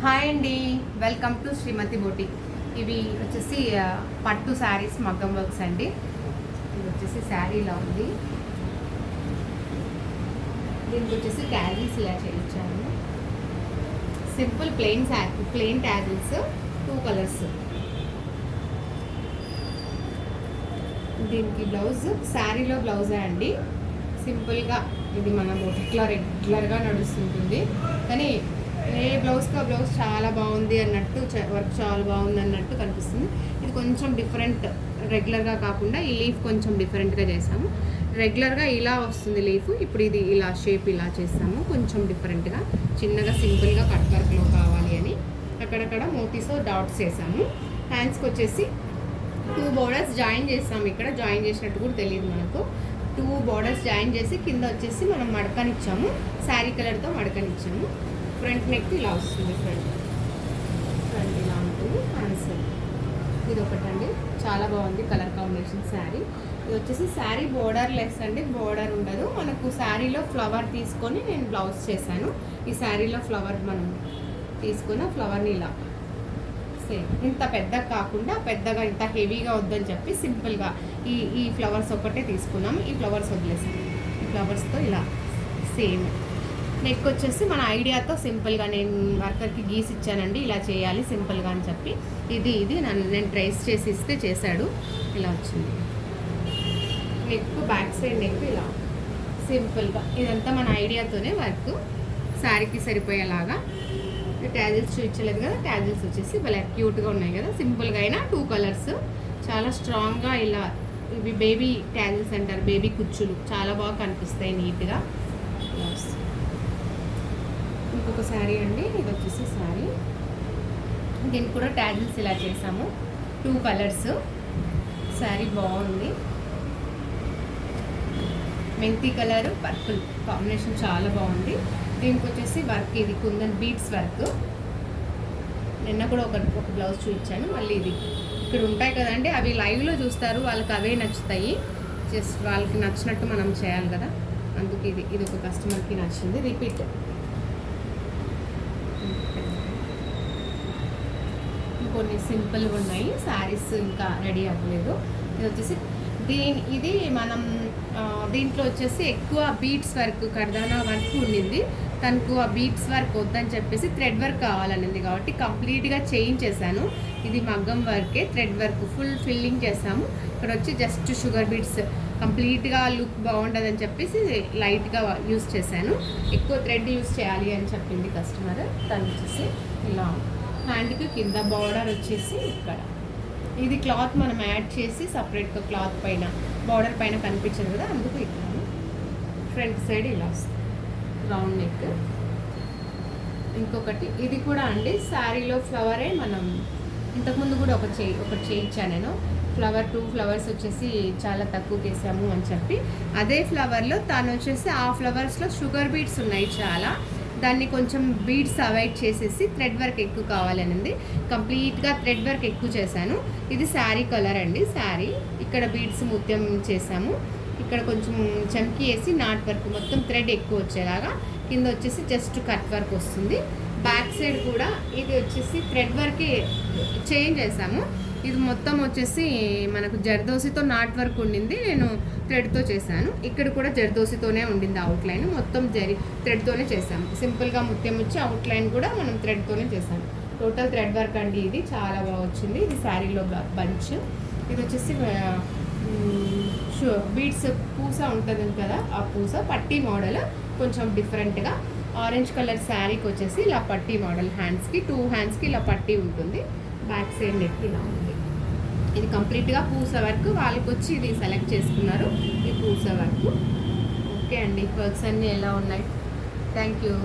Hi అండి, welcome to Shrimati boutique. ఇవి వచ్చేసి పట్టు శారీస్ మగ్గం వర్క్స్ అండి. ఇది వచ్చేసి శారీ ఇలా ఉంది. దీనికి వచ్చేసి ట్యాజిల్స్ ఇలా చేయించాను. Simple plain sari, plain tassels 2 colours. దీనికి బ్లౌజ్ శారీలో బ్లౌజే అండి. సింపుల్గా ఇది మన బోటిక్లో రెగ్యులర్గా నడుస్తుంటుంది, కానీ ఏ బ్లౌజ్కి ఆ బ్లౌజ్ చాలా బాగుంది అన్నట్టు, వర్క్ చాలా బాగుంది అన్నట్టు కనిపిస్తుంది. ఇది కొంచెం డిఫరెంట్, రెగ్యులర్గా కాకుండా ఈ లీఫ్ కొంచెం డిఫరెంట్గా చేసాము. రెగ్యులర్గా ఇలా వస్తుంది లీఫ్, ఇప్పుడు ఇది ఇలా షేప్ ఇలా చేసాము, కొంచెం డిఫరెంట్గా చిన్నగా సింపుల్గా కట్ వర్క్లో కావాలి అని అక్కడక్కడ మోతీతో డాట్స్ చేసాము. హ్యాండ్స్కి వచ్చేసి 2 బోర్డర్స్ జాయిన్ చేసాము. ఇక్కడ జాయిన్ చేసినట్టు కూడా తెలియదు మనకు. 2 బోర్డర్స్ జాయిన్ చేసి కింద వచ్చేసి మనం మడకనిచ్చాము, శారీ కలర్తో మడకనిచ్చాము. ఫ్రంట్ నెక్ ఇలా వస్తుంది, ఫ్రంట్ ఇలా ఉంటుంది. హ్యాండ్స్ ఇది ఒకటండి, చాలా బాగుంది కలర్ కాంబినేషన్ శారీ. ఇది వచ్చేసి శారీ బోర్డర్ లెస్ అండి, బోర్డర్ ఉండదు మనకు. శారీలో ఫ్లవర్ తీసుకొని నేను బ్లౌజ్ చేశాను. ఈ శారీలో ఫ్లవర్ మనం తీసుకున్న ఫ్లవర్ని ఇలా సేమ్ ఇంత పెద్దగా కాకుండా, పెద్దగా ఇంత హెవీగా వద్దని చెప్పి సింపుల్గా ఈ ఫ్లవర్స్ ఒకటే తీసుకున్నాము. ఈ ఫ్లవర్స్ వదిలేసాము. ఈ ఫ్లవర్స్తో ఇలా సేమ్. నెక్ వచ్చేసి మన ఐడియాతో సింపుల్గా నేను వర్కర్కి గీసి ఇచ్చానండి, ఇలా చేయాలి సింపుల్గా అని చెప్పి. ఇది నేను ట్రేస్ చేసి ఇస్తే చేశాడు, ఇలా వచ్చింది. నెక్ బ్యాక్ సైడ్ నెక్ ఇలా సింపుల్గా, ఇదంతా మన ఐడియాతోనే వర్క్. శారీకి సరిపోయేలాగా. ట్యాజిల్స్ చూపించలేదు కదా, ట్యాజిల్స్ వచ్చేసి భలే క్యూట్గా ఉన్నాయి కదా, సింపుల్గా అయినా 2 కలర్స్ చాలా స్ట్రాంగ్గా ఇలా. ఇవి బేబీ ట్యాజిల్స్ అంటారు, బేబీ కుచ్చులు, చాలా బాగా కనిపిస్తాయి నీట్గా. ఇలా వస్తుంది. ఇంకొక శారీ అండి, ఇది వచ్చేసి శారీ. దీనికి కూడా ట్యాజిల్స్ ఇలా చేసాము, 2 కలర్స్. శారీ బాగుంది, మెంతి కలర్ పర్పుల్ కాంబినేషన్ చాలా బాగుంది. దీనికి వచ్చేసి వర్క్, ఇది కుందన్ బీడ్స్ వర్క్. నిన్న కూడా ఒక బ్లౌజ్ చూపించాను, మళ్ళీ ఇది ఇక్కడ ఉంటాయి కదండి, అవి లైవ్లో చూస్తారు, వాళ్ళకి అవే నచ్చుతాయి. జస్ట్ వాళ్ళకి నచ్చినట్టు మనం చేయాలి కదా, అందుకు ఇది ఒక కస్టమర్కి నచ్చింది. రిపీట్. కొన్ని సింపుల్గా ఉన్నాయి శారీస్, ఇంకా రెడీ అవ్వలేదు. ఇది వచ్చేసి ఇది మనం దీంట్లో వచ్చేసి ఎక్కువ బీట్స్ వర్క్, కర్దానా వర్క్ ఉండింది. తనకు ఆ బీట్స్ వర్క్ వద్దని చెప్పేసి థ్రెడ్ వర్క్ కావాలనింది, కాబట్టి కంప్లీట్గా చేంజ్ చేశాను. ఇది మగ్గం వర్కే, థ్రెడ్ వర్క్ ఫుల్ ఫిల్లింగ్ చేసాము. ఇక్కడ వచ్చి జస్ట్ షుగర్ బీట్స్, కంప్లీట్గా లుక్ బాగుంటుందని చెప్పేసి లైట్గా యూస్ చేశాను. ఎక్కువ థ్రెడ్ యూస్ చేయాలి అని చెప్పింది కస్టమర్. తను వచ్చేసి ఇలా హ్యాండ్కి కింద బార్డర్ వచ్చేసి ఇక్కడ ఇది క్లాత్ మనం యాడ్ చేసి సపరేట్గా క్లాత్ పైన బార్డర్ పైన కనిపించదు కదా, అందుకు ఇక్కడ ఫ్రంట్ సైడ్ ఇలా వస్తుంది, రౌండ్ నెక్. ఇంకొకటి ఇది కూడా అండి, శారీలో ఫ్లవరే మనం ఇంతకుముందు కూడా ఒకటి చేయించాను నేను. 2 ఫ్లవర్స్ వచ్చేసి చాలా తక్కువ వేసాము అని చెప్పి, అదే ఫ్లవర్లో తను వచ్చేసి ఆ ఫ్లవర్స్లో షుగర్ బీట్స్ ఉన్నాయి చాలా, దాన్ని కొంచెం బీడ్స్ అవాయిడ్ చేసేసి థ్రెడ్ వర్క్ ఎక్కువ కావాలనింది. కంప్లీట్గా థ్రెడ్ వర్క్ ఎక్కువ చేశాను. ఇది శారీ కలర్ అండి, శారీ ఇక్కడ బీడ్స్ ముత్యం చేసాము. ఇక్కడ కొంచెం చమ్కీ వేసి నాట్ వర్క్, మొత్తం థ్రెడ్ ఎక్కువ వచ్చేలాగా. కింద వచ్చేసి జస్ట్ కట్ వర్క్ వస్తుంది. బ్యాక్ సైడ్ కూడా ఇది వచ్చేసి థ్రెడ్ వర్కే చేంజ్ చేసాము. ఇది మొత్తం వచ్చేసి మనకు జర్దోసితో నాట్ వర్క్ ఉండింది, నేను థ్రెడ్తో చేశాను. ఇక్కడ కూడా జర్దోసితోనే ఉండింది అవుట్లైన్, మొత్తం థ్రెడ్తోనే చేశాము. సింపుల్గా ముత్యం వచ్చి అవుట్లైన్ కూడా మనం థ్రెడ్తోనే చేశాము. టోటల్ థ్రెడ్ వర్క్ అండి, ఇది చాలా బాగా వచ్చింది. ఇది శారీలో బంచ్. ఇది వచ్చేసి బీడ్స్ పూస ఉంటుంది కదా, ఆ పూస పట్టీ మోడల్, కొంచెం డిఫరెంట్గా. ఆరెంజ్ కలర్ శారీకి వచ్చేసి ఇలా పట్టీ మోడల్, హ్యాండ్స్కి 2 హ్యాండ్స్కి ఇలా పట్టీ ఉంటుంది. బ్యాక్ సైడ్ నెక్ ఇలా ఉంది. ఇది కంప్లీట్గా పూస వర్క్, వాళ్ళకి వచ్చి ఇది సెలెక్ట్ చేసుకున్నారు, ఈ పూస వర్క్. ఓకే అండి, వర్క్స్ అన్నీ ఎలా ఉన్నాయి. Thank you.